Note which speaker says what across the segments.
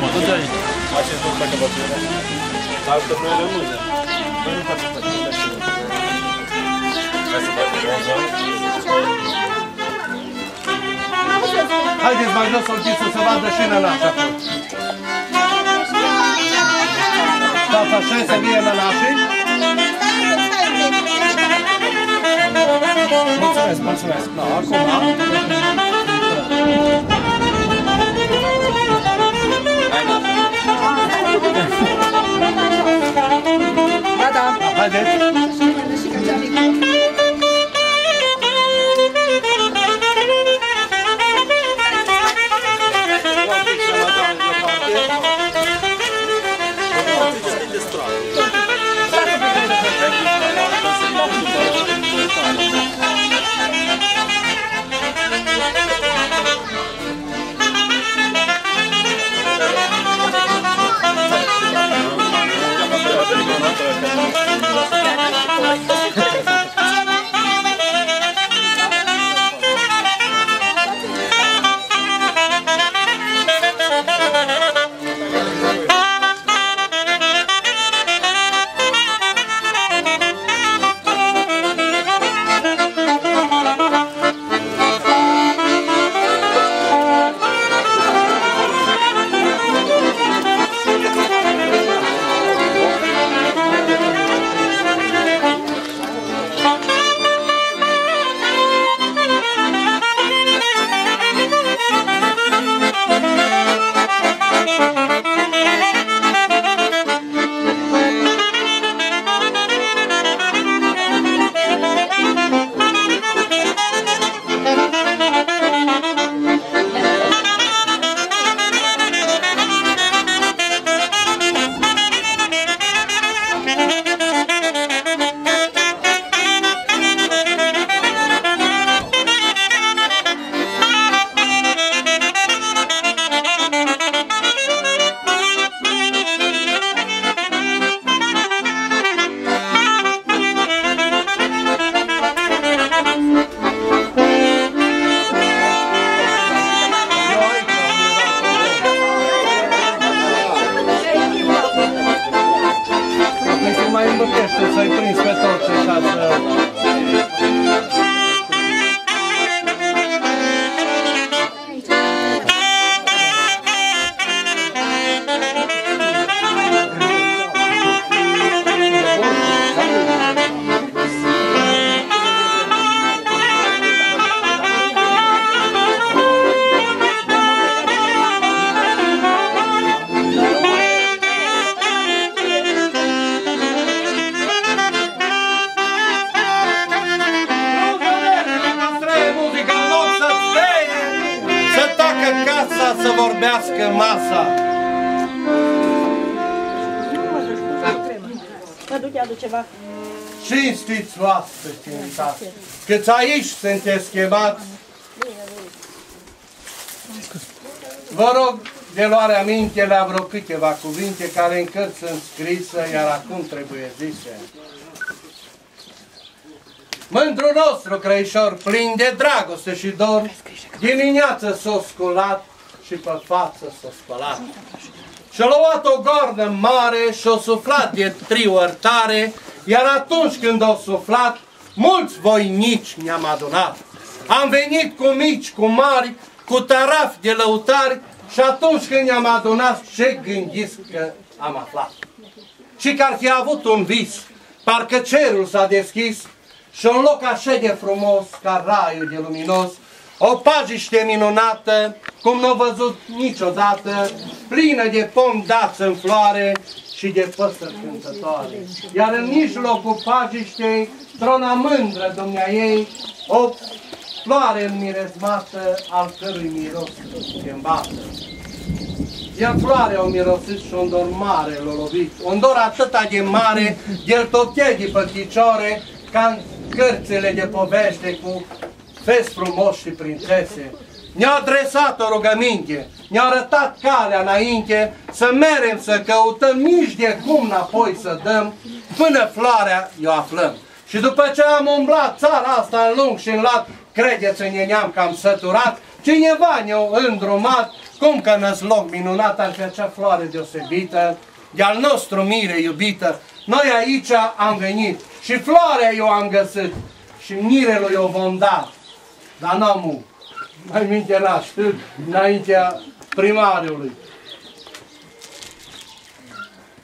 Speaker 1: mă, du-te aici.
Speaker 2: Așa nu facă bătărea. Altă noi rămânem. Noi nu facem bătărea. Hai să facem bronză.
Speaker 3: Haideți mai jos să să se vadă și nănașa. Stați așa să vie nănașii. Mulțumesc, mulțumesc. No, acum.
Speaker 4: Da, da.
Speaker 3: Haideți. Să-i prins pe toți ca să... Să vorbească masa.
Speaker 4: Aduce ceva.
Speaker 3: Cinstiți oaspeți invitați, câți aici sunteți chemați. Vă rog de luare aminte la vreo câteva cuvinte care în cărți sunt scrise, iar acum trebuie zise. Mândrul nostru crăișor, plin de dragoste și dor, dimineață s-o sculat și pe față s-o spălat. Și-a luat o goarnă mare și-o suflat de 3 ori tare, iar atunci când o suflat, mulți voinici ne-am adunat. Am venit cu mici, cu mari, cu tarafi de lăutari și atunci când ne-am adunat, ce gândiți că am aflat? Și că ar fi avut un vis, parcă cerul s-a deschis și un loc așa de frumos ca raiul de luminos, o pajiște minunată, cum n-o văzut niciodată, plină de pomi dați în floare și de păsări cântătoare. Iar în mijlocul pajiștei, trona mândră dumneaei, o floare înmirezmată, al cărui miros se îmbată. Iar floarea o mirosit și un dor mare l-a lovit, un dor atâta de mare, de-l tochea de pe chicioare, ca în cărțile de povește cu fesi frumoși și prințese. Ne-a adresat o rugăminte, ne-a arătat calea înainte, să merem să căutăm, nici de cum înapoi să dăm, până floarea o aflăm. Și după ce am umblat țara asta în lung și în lat, credeți-ne, ne-am cam săturat, cineva ne-a îndrumat Cum că n-ați loc minunat ar fi acea floare deosebită, de al nostru mire iubită. Noi aici am venit și floarea eu am găsit și mirelui o vom da. Dar n-am mai minte n-a știut înaintea primarului.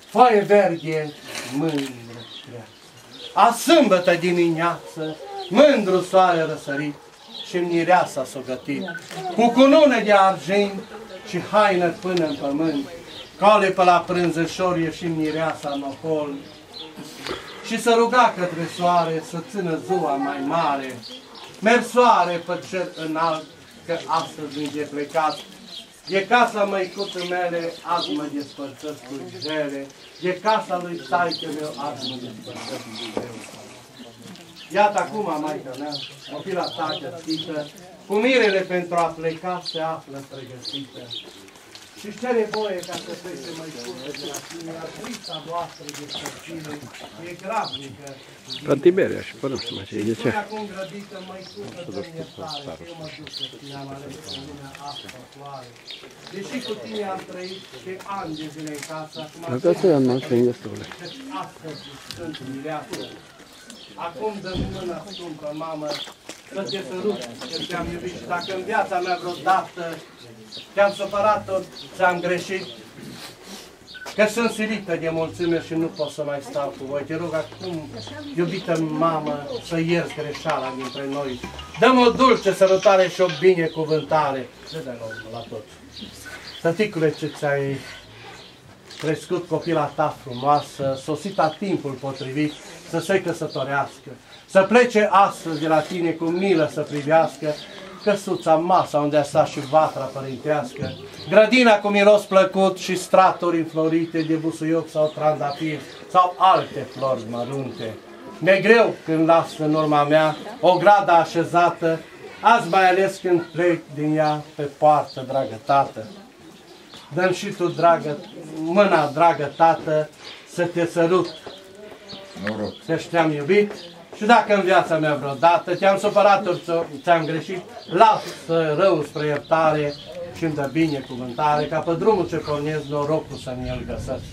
Speaker 3: Foaie verde, mândră treață. A sâmbătă dimineață, mândru soare răsărit și mireasa s-o gătit. Cu cunune de argint și haină până în pământ. Cale pe la prânzășor ieși mireasa în ocol. Și să ruga către soare să țină ziua mai mare. Merg soare pe cer înalt, că astăzi mi-e plecat. E casa măicuță mele, azi mă despărțesc cu grele. E casa lui taică meu, azi mă despărțesc cu grele. Iată acum, maică mea, o fi la ta găsită, cu mirele pentru a pleca se află pregătită. Și ce nevoie ca să plece măicuță de la tine, artrița voastră de stăține, e grabnică.
Speaker 1: Pe Tiberia și pe nu știu mai ce e, de ce?
Speaker 3: Acum grăbită măicuță de-mi iertare, că eu mă duc să tine am ales în lumea asta floare. Deși cu tine am trăit și ani de zile în casă, acum astăzi sunt mireasă. Acum dă-mi mâna scumpă, mamă, să te sărut, că te-am iubit și dacă în viața mea vreodată te-am supărat tot, ți-am greșit, că sunt silită de mulțime și nu pot să mai stau cu voi. Te rog acum, iubită mamă, să ierți greșeala dintre noi. Dă-mi o dulce sărutare și o binecuvântare. Dă-mi la toți. Tăticule, ce ți-ai crescut copila ta frumoasă, sosit la timpul potrivit, să se căsătorească, să plece astăzi de la tine cu milă să privească, căsuța, masa unde a stat și vatra părintească, grădina cu miros plăcut și straturi înflorite de busuioc sau trandafir sau alte flori mărunte. Mi-e greu când las în urma mea o gradă așezată, azi mai ales când plec din ea pe poartă, dragă tată. Dă-mi și tu, dragă, mâna, dragă tată, să te sărut. Că te-am iubit și dacă în viața mea vreodată te-am supărat ori ți-am greșit, lasă rău spre iertare și îmi dă binecuvântare, ca pe drumul ce pornesc norocul să mi-l găsesc.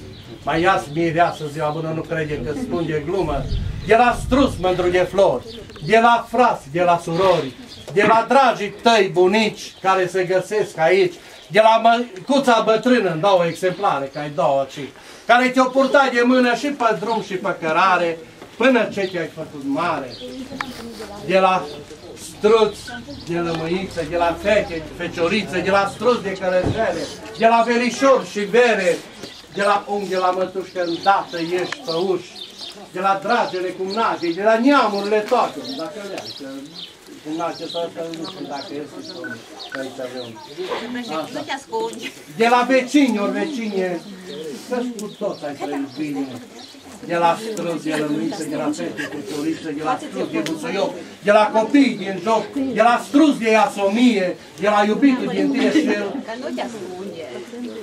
Speaker 3: Mai ia-ți mireasă ziua bună, nu crede că spun de glumă, de la strus mândru de flori, de la frați, de la surori, de la dragii tăi bunici care se găsesc aici, de la măicuța bătrână, în 2 exemplare, că ai 2 aici, care te-o purtat de mână și pe drum și pe cărare, până ce te-ai făcut mare. De la struț, de lămâiță, de la fete, fecioriță, de la struț de călățele, de la verișor și vere, de la unghi, de la mătușcă îndată ești pe uși, de la dragele cumnate, de la neamurile toate, dacă le-ai, cumnate toate, nu știu dacă este că aici avem.
Speaker 4: Nu te ascunzi.
Speaker 3: De la vecini, ori vecine, că-și cu toți ai trăit bine. De la străzi, de lămâiță, de la fete, fecioriță, de la străzi de busuioc, de la copii din joc, de la struz de asomie, de la iubitul din tine și el.
Speaker 4: Că nu te ascunde.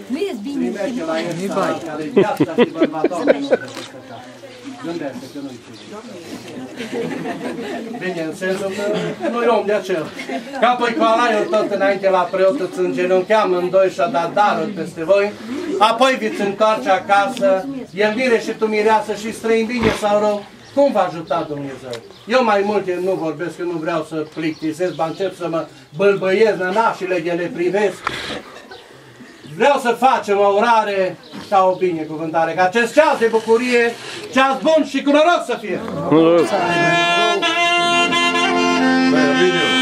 Speaker 4: Nu ești bine.
Speaker 3: Primește la el care e viața și bărbatul nu te păcăta. Gândește că nu-i bine, în sensul că nu-i om de acel. Ca păi cu alaiul tot înainte la preot îți îngenuncheam în doi și-a dat darul peste voi, apoi vi-ți întoarce acasă, el mire și tu mireasă și străin bine sau rău, cum va ajuta Dumnezeu? Eu mai multe nu vorbesc, că nu vreau să plictisesc, ba încep să mă bâlbăiez, nănașile de le privesc. Vreau să facem o urare ca o binecuvântare, ca acest ceas de bucurie, ceas bun și cu noroc să fie!
Speaker 2: Băi, Ovidiu!